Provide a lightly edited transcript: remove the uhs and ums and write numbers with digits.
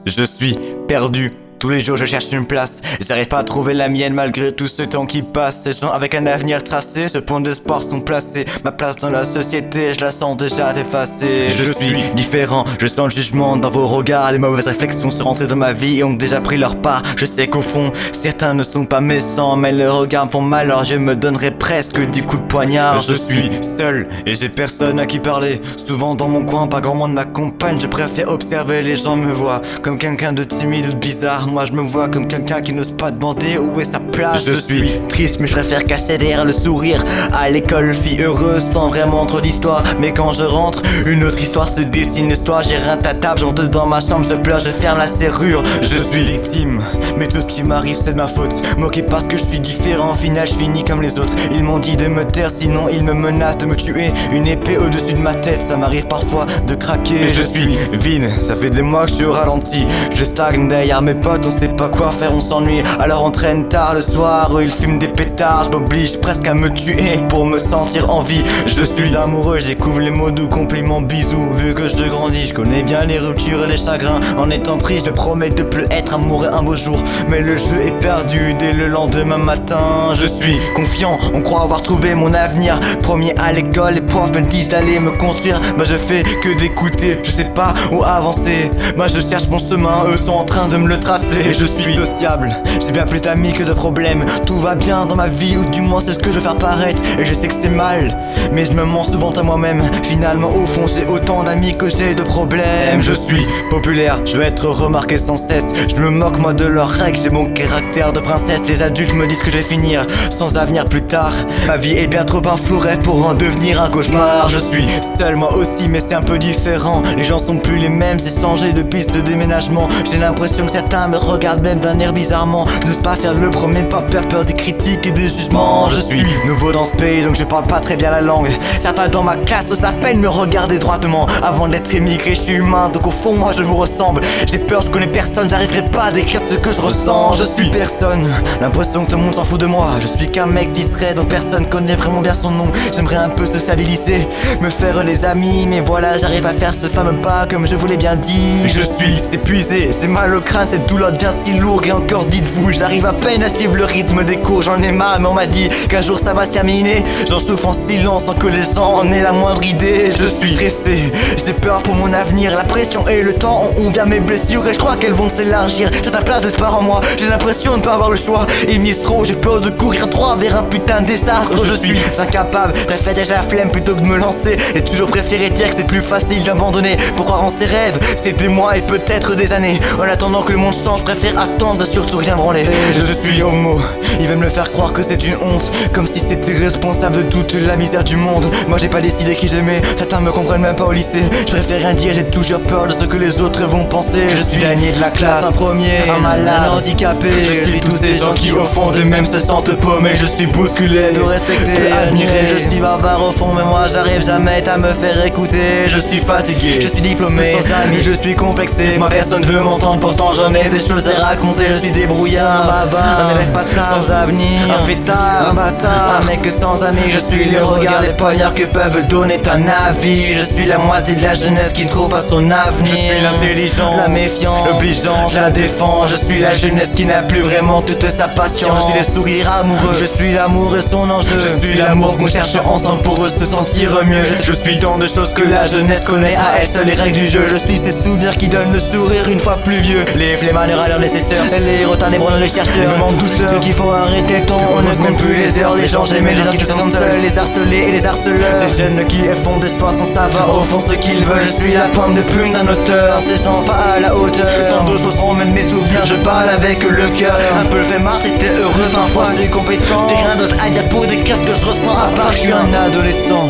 Je suis perdu. Tous les jours je cherche une place, j'arrive pas à trouver la mienne malgré tout ce temps qui passe. Ces gens avec un avenir tracé, ce point d'espoir sont placés. Ma place dans la société, je la sens déjà effacée. Je suis différent, je sens le jugement dans vos regards. Les mauvaises réflexions sont rentrées dans ma vie et ont déjà pris leur part. Je sais qu'au fond, certains ne sont pas méchants, mais le regard me font mal, alors je me donnerais presque du coup de poignard. Je suis seul et j'ai personne à qui parler. Souvent dans mon coin, pas grand monde m'accompagne. Je préfère observer, les gens me voient comme quelqu'un de timide ou de bizarre. Moi je me vois comme quelqu'un qui n'ose pas demander où est sa place. Je suis triste mais je préfère cacher derrière le sourire. À l'école, fille heureuse sans vraiment trop d'histoire. Mais quand je rentre, une autre histoire se dessine. L'histoire, j'ai rien à table, j'entre dans ma chambre, je pleure, je ferme la serrure. Je suis victime, mais tout ce qui m'arrive c'est de ma faute. Moqué parce que je suis différent, au final je finis comme les autres. Ils m'ont dit de me taire, sinon ils me menacent de me tuer. Une épée au-dessus de ma tête, ça m'arrive parfois de craquer. Je suis vide, ça fait des mois que je suis au ralenti. Je stagne derrière mes potes, on sait pas quoi faire, on s'ennuie. Alors on traîne tard le soir, ils fument des pétards. Je m'oblige presque à me tuer pour me sentir en vie. Je suis amoureux, je découvre les mots doux, compliments, bisous. Vu que je grandis, je connais bien les ruptures et les chagrins. En étant triste, je me promets de plus être amoureux un beau jour. Mais le jeu est perdu dès le lendemain matin. Je suis confiant, on croit avoir trouvé mon avenir. Premier à l'école, les profs me disent d'aller me construire. Moi je fais que d'écouter, je sais pas où avancer. Moi je cherche mon chemin, eux sont en train de me le tracer. Je suis sociable, j'ai bien plus d'amis que de problèmes. Tout va bien dans ma vie, ou du moins c'est ce que je veux faire paraître. Et je sais que c'est mal, mais je me mens souvent à moi-même. Finalement au fond j'ai autant d'amis que j'ai de problèmes. Je suis populaire, je veux être remarqué sans cesse. Je me moque moi de leurs règles, j'ai mon caractère de princesse. Les adultes me disent que je vais finir sans avenir plus tard. Ma vie est bien trop un fou rêve pour en devenir un cauchemar. Je suis seul moi aussi mais c'est un peu différent. Les gens sont plus les mêmes, j'ai changé depuis ce déménagement. J'ai l'impression que certains me regardent même d'un air bizarrement. Je n'ose pas faire le premier pas, peur des critiques et des jugements. Je suis nouveau dans ce pays donc je parle pas très bien la langue. Certains dans ma classe osent à peine me regarder droitement. Avant d'être émigré je suis humain donc au fond moi je vous ressemble. J'ai peur, je connais personne, j'arriverai pas à décrire ce que je ressens. Je suis personne, l'impression que tout le monde s'en fout de moi. Je suis qu'un mec distrait dont personne connaît vraiment bien son nom. J'aimerais un peu sociabiliser, me faire les amis. Mais voilà j'arrive à faire ce fameux pas comme je vous l'ai bien dit. Je suis épuisé, c'est mal au crâne, cette douleur devient si lourde. Et encore dites-vous, j'arrive à peine à suivre le rythme des cours. J'en ai marre mais on m'a dit qu'un jour ça va se terminer. J'en souffre en silence sans que les gens en aient la moindre idée. Je suis stressé, j'ai peur pour mon avenir. La pression et le temps ont bien mes blessures et je crois qu'elles vont s'élargir. C'est à place d'espoir en moi, j'ai l'impression de pas avoir le choix. Et mise trop, j'ai peur de courir droit vers un putain de désastre. Je suis incapable, préfère déjà la flemme plutôt que de me lancer. Et toujours préféré dire que c'est plus facile d'abandonner pour croire en ses rêves. C'est des mois et peut-être des années. En attendant que le monde change, je préfère attendre, surtout rien branler. Je suis homo, ils veulent me faire croire que c'est une honte, comme si c'était responsable de toute la misère du monde. Moi j'ai pas décidé qui j'aimais, certains me comprennent même pas au lycée. Je préfère rien dire, j'ai toujours peur de ce que les autres vont penser. Je suis dernier de la classe, un premier, un malade, un handicapé. Je suis tous ces gens qui au fond d'eux-mêmes se sentent paumés. Je suis bousculé, de respecter, admiré. Je suis bavard au fond mais moi j'arrive jamais à me faire écouter. Je suis fatigué, je suis diplômé, sans amis, je suis complexé. Moi personne veut m'entendre, pourtant j'en ai des choses à raconter. Je suis débrouillard, un bavard, un élève pas sans avenir, un fêtard, un bâtard, un mec sans amis. Je suis le regard, les poignards que peuvent donner un avis. Je suis la moitié de la jeunesse qui ne trouve pas son avenir. Je suis l'intelligent, la méfiance, l'obligeant, je la défends. Je suis la jeunesse qui n'a plus vraiment toute sa patience. Je suis les sourires amoureux, je suis l'amour et son enjeu. Je suis l'amour qu'on cherche ensemble pour se sentir mieux. Je suis tant de choses que la jeunesse connaît à elle seule les règles du jeu. Je suis ces souvenirs qui donnent le sourire une fois plus vieux. Les flemmards, les râleurs, les nécessaires, les retards, les branleurs, les chercheurs. Me manque douceur, ceux qu'il faut arrêter le temps. On ne compte plus les heures, les gens j'aimais, les gens qui se sentent seuls, les harcelés et les harceleurs. Ces jeunes qui font des choix sans savoir au fond ce qu'ils veulent. Je suis la pointe de plume d'un auteur, ces gens pas à la hauteur. Tant de choses ramènent mes souvenirs, je parle avec le cœur. Un peu le fait marre, triste et heureux, parfois je suis compétent. C'est rien d'autre à dire pour décrire ce que je ressens à part je suis un adolescent.